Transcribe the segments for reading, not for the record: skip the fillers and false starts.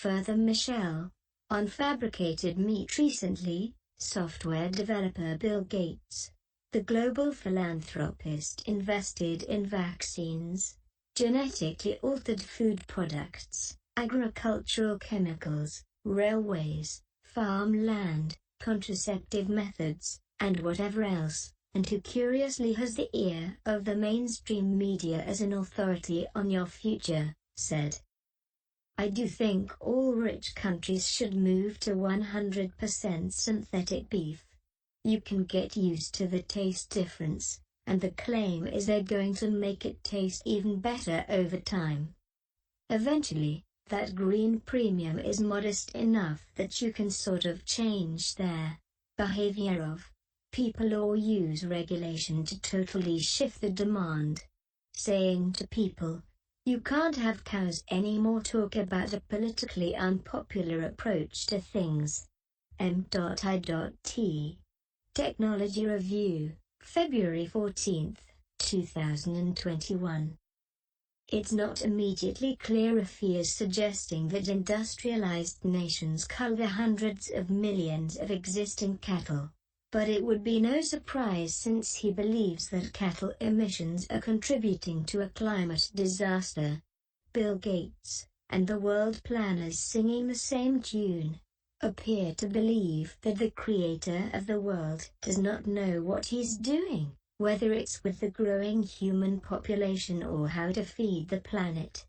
Further, Michel, on fabricated meat. Recently, software developer Bill Gates, the global philanthropist, invested in vaccines, genetically altered food products, agricultural chemicals, railways, farmland, contraceptive methods, and whatever else, and who curiously has the ear of the mainstream media as an authority on your future, said, "I do think all rich countries should move to 100% synthetic beef. You can get used to the taste difference, and the claim is they're going to make it taste even better over time. Eventually, that green premium is modest enough that you can sort of change their behavior of people or use regulation to totally shift the demand. Saying to people, you can't have cows anymore, talk about a politically unpopular approach to things." M.I.T. Technology Review, February 14, 2021. It's not immediately clear if he is suggesting that industrialized nations cull the hundreds of millions of existing cattle, but it would be no surprise since he believes that cattle emissions are contributing to a climate disaster. Bill Gates, and the world planners singing the same tune, appear to believe that the creator of the world does not know what he's doing, whether it's with the growing human population or how to feed the planet.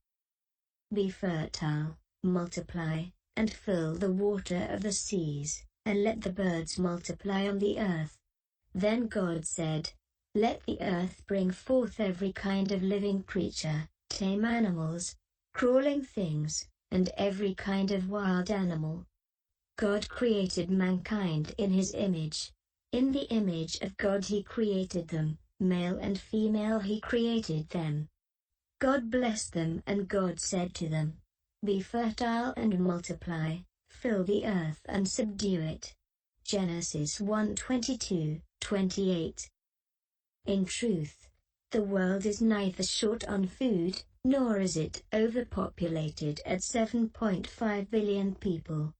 Be fertile, multiply, and fill the water of the seas, and let the birds multiply on the earth. Then God said, "Let the earth bring forth every kind of living creature, tame animals, crawling things, and every kind of wild animal." God created mankind in his image. In the image of God he created them, male and female he created them. God blessed them, and God said to them, "Be fertile and multiply, fill the earth and subdue it." Genesis 1:22-28. In truth, the world is neither short on food, nor is it overpopulated at 7.5 billion people.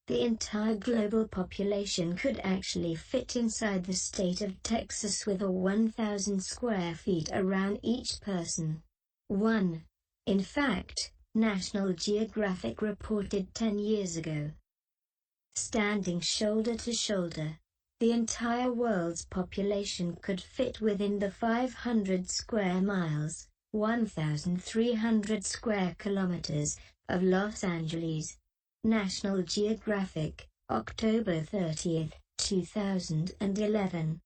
The entire global population could actually fit inside the state of Texas with a 1,000 square feet around each person. 1. In fact, National Geographic reported 10 years ago. Standing shoulder to shoulder, the entire world's population could fit within the 500 square miles, 1,300 square kilometers, of Los Angeles. National Geographic, October 30, 2011.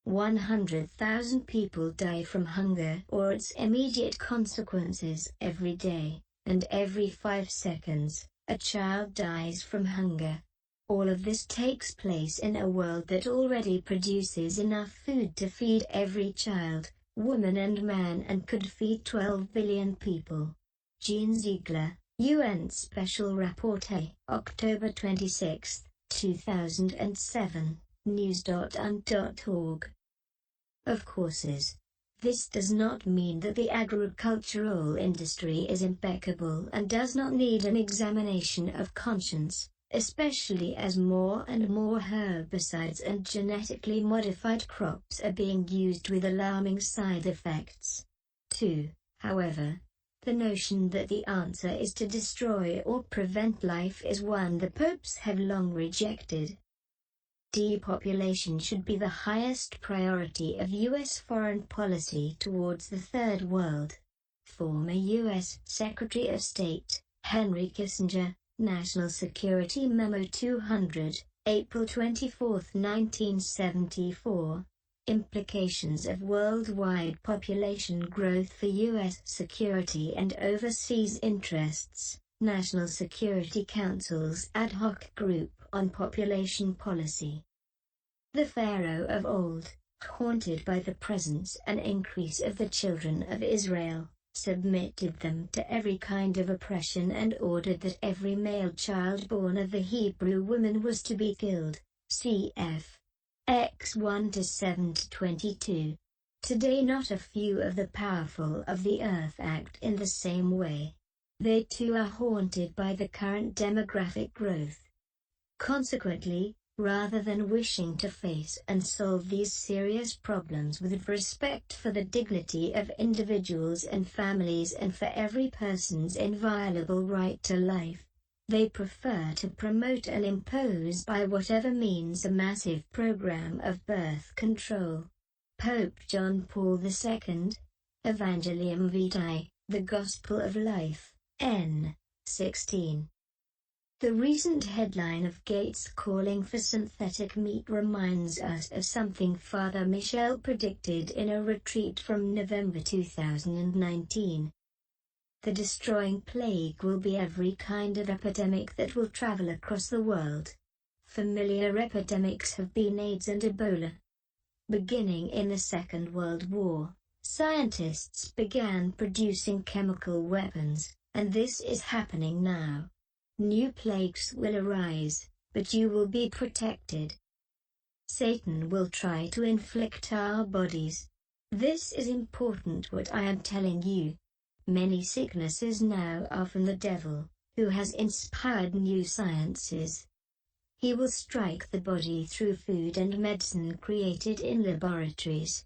100,000 people die from hunger or its immediate consequences every day, and every 5 seconds, a child dies from hunger. All of this takes place in a world that already produces enough food to feed every child, woman and man, and could feed 12 billion people. Gene Ziegler, UN Special Rapporteur, October 26, 2007, news.un.org. Of course, this does not mean that the agricultural industry is impeccable and does not need an examination of conscience, especially as more and more herbicides and genetically modified crops are being used with alarming side effects. 2. However, the notion that the answer is to destroy or prevent life is one the popes have long rejected. Depopulation should be the highest priority of U.S. foreign policy towards the Third World. Former U.S. Secretary of State, Henry Kissinger, National Security Memo 200, April 24, 1974. Implications of worldwide population growth for U.S. security and overseas interests. National Security Council's ad hoc group on population policy. The Pharaoh of old, haunted by the presence and increase of the children of Israel, submitted them to every kind of oppression and ordered that every male child born of the Hebrew woman was to be killed. Cf. X 1-7-22. Today not a few of the powerful of the earth act in the same way. They too are haunted by the current demographic growth. Consequently, rather than wishing to face and solve these serious problems with respect for the dignity of individuals and families and for every person's inviolable right to life, they prefer to promote and impose by whatever means a massive program of birth control. Pope John Paul II, Evangelium Vitae, The Gospel of Life, n. 16. The recent headline of Gates calling for synthetic meat reminds us of something Father Michel predicted in a retreat from November 2019. The destroying plague will be every kind of epidemic that will travel across the world. Familiar epidemics have been AIDS and Ebola. Beginning in the Second World War, scientists began producing chemical weapons, and this is happening now. New plagues will arise, but you will be protected. Satan will try to inflict our bodies. This is important what I am telling you. Many sicknesses now are from the devil, who has inspired new sciences. He will strike the body through food and medicine created in laboratories.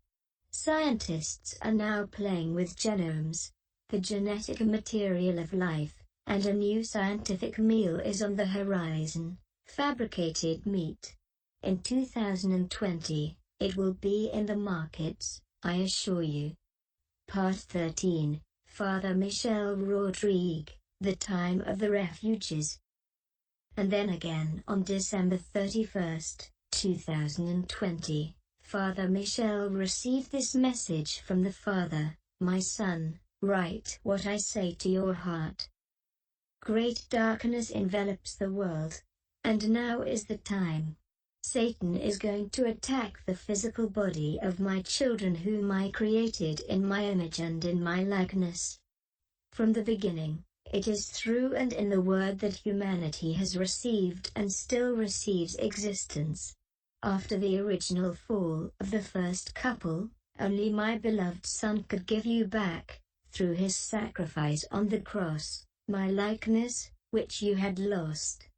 Scientists are now playing with genomes, the genetic material of life, and a new scientific meal is on the horizon, fabricated meat. In 2020, it will be in the markets, I assure you. Part 13, Father Michel Rodrigue, The Time of the Refuges. And then again on December 31, 2020, Father Michel received this message from the Father: "My son, write what I say to your heart. Great darkness envelops the world, and now is the time. Satan is going to attack the physical body of my children whom I created in my image and in my likeness. From the beginning, it is through and in the Word that humanity has received and still receives existence. After the original fall of the first couple, only my beloved Son could give you back, through his sacrifice on the cross, my likeness, which you had lost.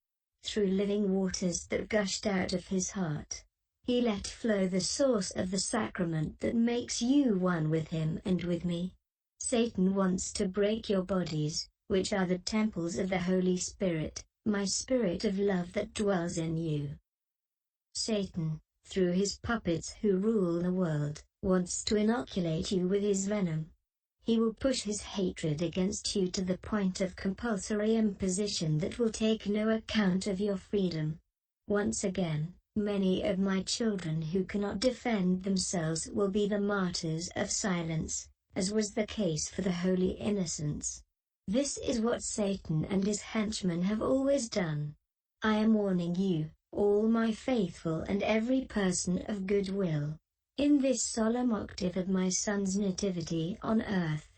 Through living waters that gushed out of his heart, he let flow the source of the sacrament that makes you one with him and with me. Satan wants to break your bodies, which are the temples of the Holy Spirit, my Spirit of love that dwells in you. Satan, through his puppets who rule the world, wants to inoculate you with his venom. He will push his hatred against you to the point of compulsory imposition that will take no account of your freedom. Once again, many of my children who cannot defend themselves will be the martyrs of silence, as was the case for the holy innocents. This is what Satan and his henchmen have always done. I am warning you, all my faithful and every person of good will, in this solemn octave of my Son's nativity on earth.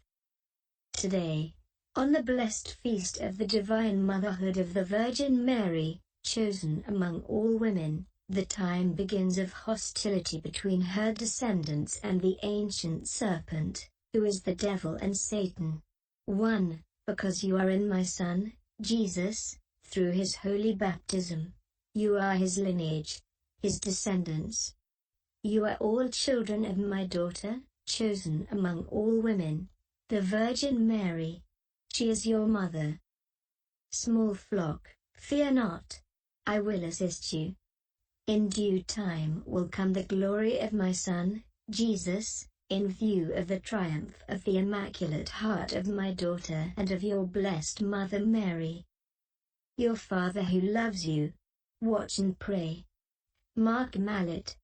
Today, on the blessed feast of the divine motherhood of the Virgin Mary, chosen among all women, the time begins of hostility between her descendants and the ancient serpent, who is the devil and Satan. 1. Because you are in my Son, Jesus, through his holy baptism. You are his lineage, his descendants. You are all children of my daughter, chosen among all women, the Virgin Mary. She is your mother. Small flock, fear not. I will assist you. In due time will come the glory of my Son, Jesus, in view of the triumph of the Immaculate Heart of my daughter and of your blessed Mother Mary. Your Father who loves you. Watch and pray. Mark Mallet.